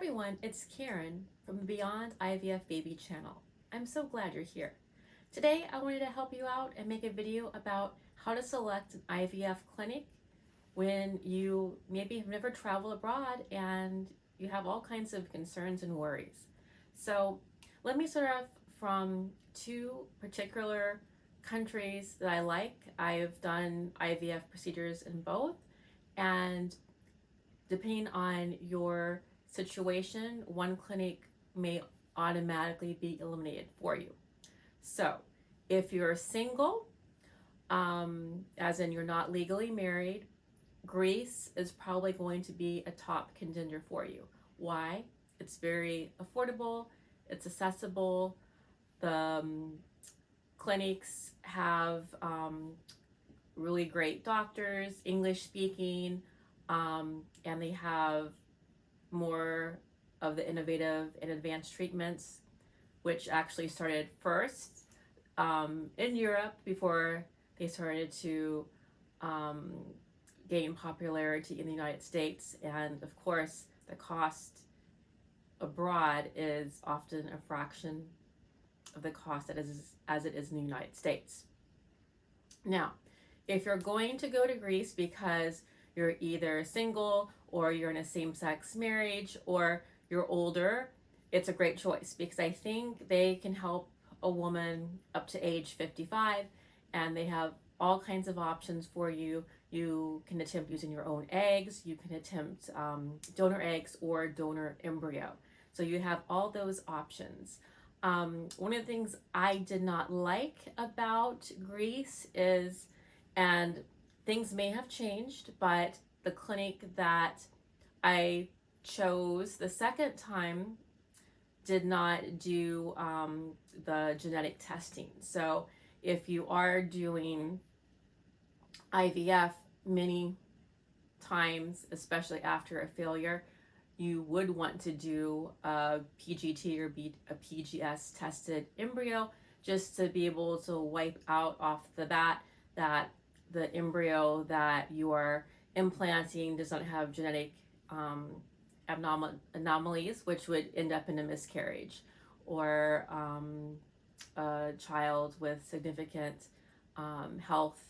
everyone, it's Karen from the Beyond IVF Baby channel. I'm so glad you're here. Today I wanted to help you out and make a video about how to select an IVF clinic when you maybe have never traveled abroad and you have all kinds of concerns and worries. So let me start off from two particular countries that I like. I've done IVF procedures in both, and depending on your situation, one clinic may automatically be eliminated for you. So if you're single, as in you're not legally married, Greece is probably going to be a top contender for you. Why? It's very affordable, it's accessible, the clinics have really great doctors, English speaking, and they have more of the innovative and advanced treatments, which actually started first in Europe before they started to gain popularity in the United States. And of course, the cost abroad is often a fraction of the cost as it is in the United States. Now, if you're going to go to Greece because you're either single or you're in a same-sex marriage or you're older, it's a great choice because I think they can help a woman up to age 55, and they have all kinds of options for you. You can attempt using your own eggs, you can attempt donor eggs or donor embryo. So you have all those options. One of the things I did not like about Greece is, and things may have changed, but the clinic that I chose the second time did not do the genetic testing. So if you are doing IVF many times, especially after a failure, you would want to do a PGT or a PGS tested embryo just to be able to wipe out off the bat that the embryo that you are implanting does not have genetic anomalies, which would end up in a miscarriage or a child with significant health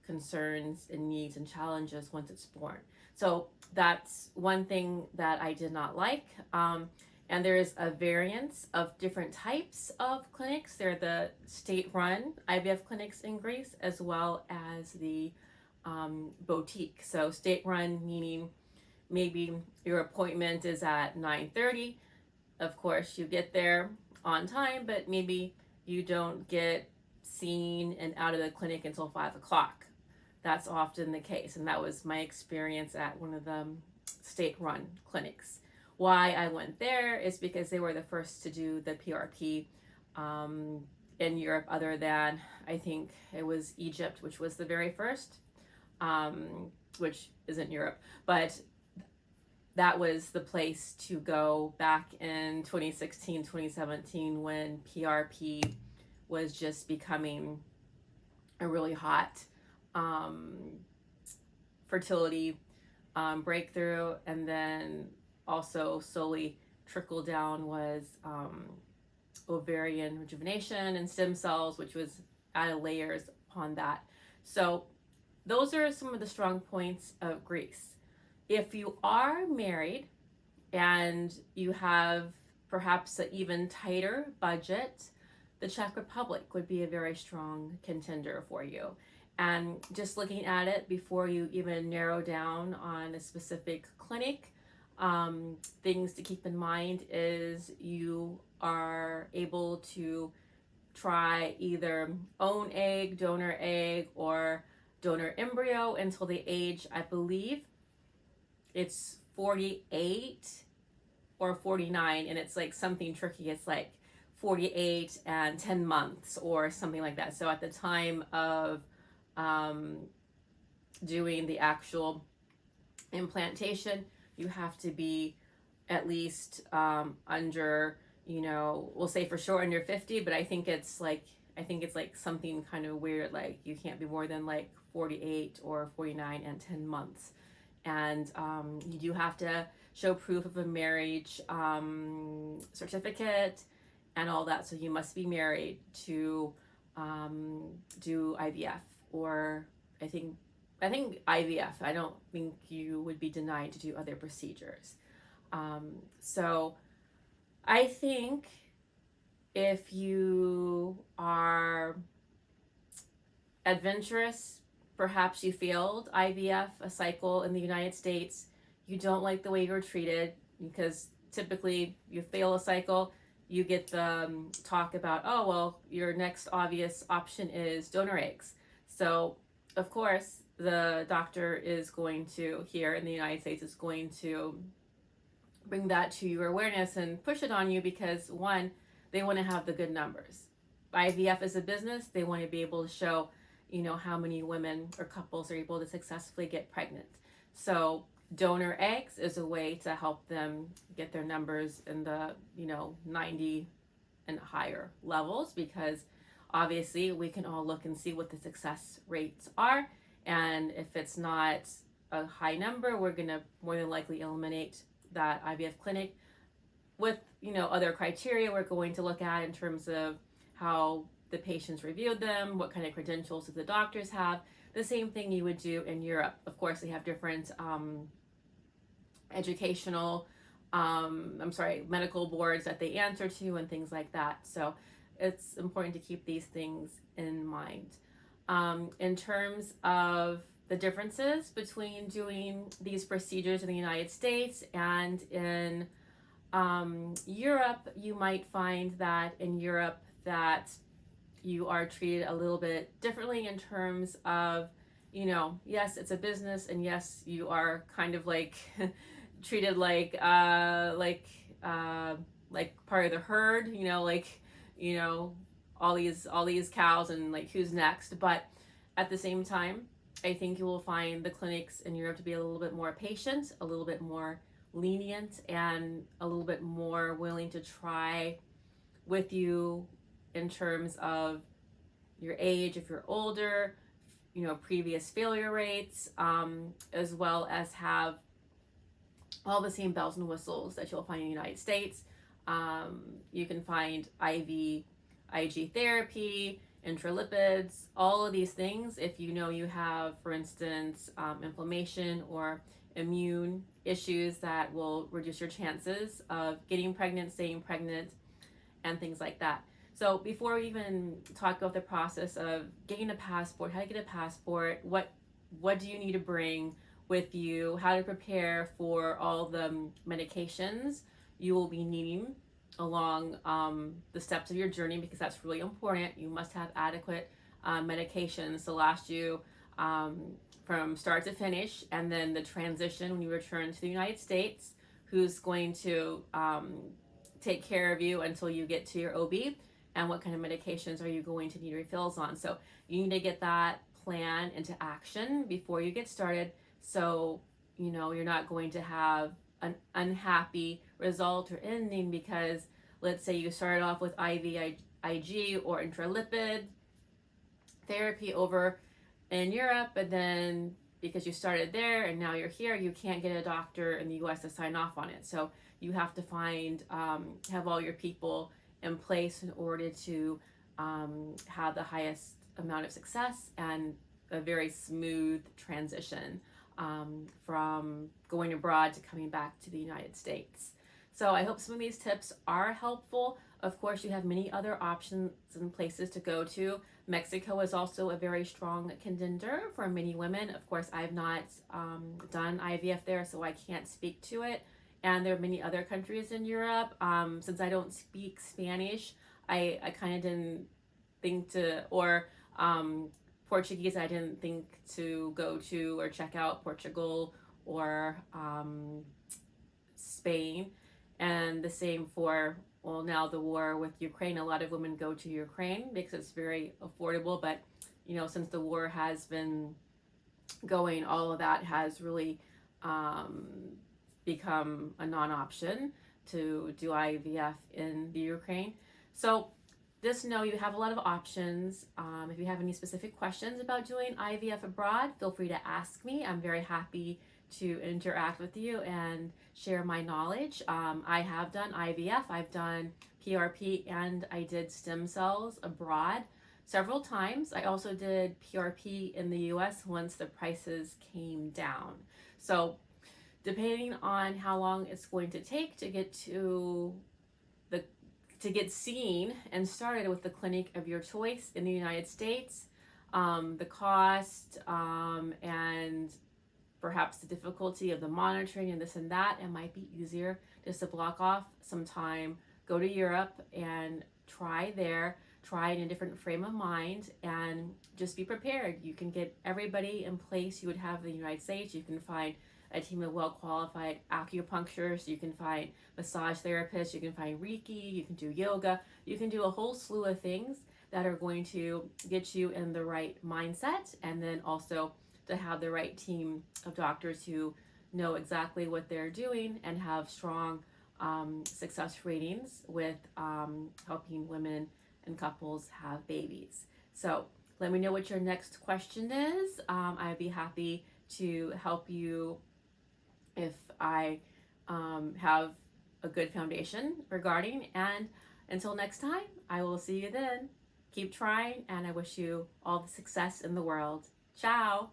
concerns and needs and challenges once it's born. So that's one thing that I did not like. And there is a variance of different types of clinics. There are the state-run IVF clinics in Greece, as well as the boutique. So state-run meaning maybe your appointment is at 9:30. Of course, you get there on time, but maybe you don't get seen and out of the clinic until 5 o'clock. That's often the case, and that was my experience at one of the state-run clinics. Why I went there is because they were the first to do the PRP in Europe, other than I think it was Egypt, which was the very first, which isn't Europe, but that was the place to go back in 2016, 2017, when PRP was just becoming a really hot fertility breakthrough. And then also slowly trickle down was ovarian rejuvenation and stem cells, which was added layers upon that. So those are some of the strong points of Greece. If you are married and you have perhaps an even tighter budget, the Czech Republic would be a very strong contender for you. And just looking at it before you even narrow down on a specific clinic, things to keep in mind is you are able to try either own egg, donor egg, or donor embryo until the age, I believe it's 48 or 49, and it's like something tricky. It's like 48 and 10 months or something like that. So at the time of doing the actual implantation, you have to be at least under, we'll say for sure under 50, but I think it's like something kind of weird, like you can't be more than like 48 or 49 and 10 months. And you do have to show proof of a marriage certificate and all that. So you must be married to do IVF, or I think IVF. I don't think you would be denied to do other procedures. So I think if you are adventurous, perhaps you failed IVF, a cycle in the United States, you don't like the way you were treated, because typically you fail a cycle, you get the talk about, oh, well, your next obvious option is donor eggs. So, of course, the doctor is going to, here in the United States, is going to bring that to your awareness and push it on you, because one, they want to have the good numbers. IVF is a business. They want to be able to show, how many women or couples are able to successfully get pregnant. So donor eggs is a way to help them get their numbers in the 90 and higher levels, because obviously we can all look and see what the success rates are, and if it's not a high number, we're going to more than likely eliminate that IVF clinic. With other criteria we're going to look at in terms of how the patients reviewed them, what kind of credentials do the doctors have. The same thing you would do in Europe. Of course, they have different medical boards that they answer to and things like that. So it's important to keep these things in mind. In terms of the differences between doing these procedures in the United States and in Europe, you might find that in Europe that you are treated a little bit differently in terms of, yes, it's a business, and yes, you are kind of like treated like part of the herd, all these cows, and like, who's next. But at the same time, I think you will find the clinics in Europe to be a little bit more patient, a little bit more lenient, and a little bit more willing to try with you in terms of your age, if you're older, previous failure rates, as well as have all the same bells and whistles that you'll find in the United States. You can find IG therapy, Intralipids, all of these things. If you have, for instance, inflammation or immune issues, that will reduce your chances of getting pregnant, staying pregnant, and things like that. So before we even talk about the process of getting a passport, how to get a passport, what do you need to bring with you, how to prepare for all the medications you will be needing along the steps of your journey, because that's really important. You must have adequate medications to last you from start to finish, and then the transition when you return to the United States, who's going to take care of you until you get to your OB, and what kind of medications are you going to need refills on. So you need to get that plan into action before you get started, so you're not going to have an unhappy result or ending, because let's say you started off with IVIG or intralipid therapy over in Europe, and then because you started there and now you're here, you can't get a doctor in the US to sign off on it. So you have to have all your people in place in order to have the highest amount of success and a very smooth transition from going abroad to coming back to the United States. So I hope some of these tips are helpful. Of course, you have many other options and places to go to. Mexico is also a very strong contender for many women. Of course, I've not done IVF there, so I can't speak to it. And there are many other countries in Europe. Since I don't speak Spanish, I kind of didn't think to, or Portuguese, I didn't think to go to or check out Portugal or Spain. And the same for, well, now the war with Ukraine. A lot of women go to Ukraine because it's very affordable. But, since the war has been going, all of that has really become a non-option to do IVF in the Ukraine. So just know you have a lot of options. If you have any specific questions about doing IVF abroad, feel free to ask me. I'm very happy to interact with you and share my knowledge. I have done IVF, I've done PRP, and I did stem cells abroad several times. I also did PRP in the US once the prices came down. So depending on how long it's going to take to get seen and started with the clinic of your choice in the United States, the cost, and perhaps the difficulty of the monitoring and this and that, it might be easier just to block off some time, go to Europe and try there, try in a different frame of mind, and just be prepared. You can get everybody in place you would have in the United States. You can find a team of well-qualified acupuncturists, you can find massage therapists, you can find Reiki, you can do yoga, you can do a whole slew of things that are going to get you in the right mindset, and then also to have the right team of doctors who know exactly what they're doing and have strong success ratings with helping women and couples have babies. So let me know what your next question is. I'd be happy to help you if I have a good foundation regarding. And until next time, I will see you then. Keep trying, and I wish you all the success in the world. Ciao.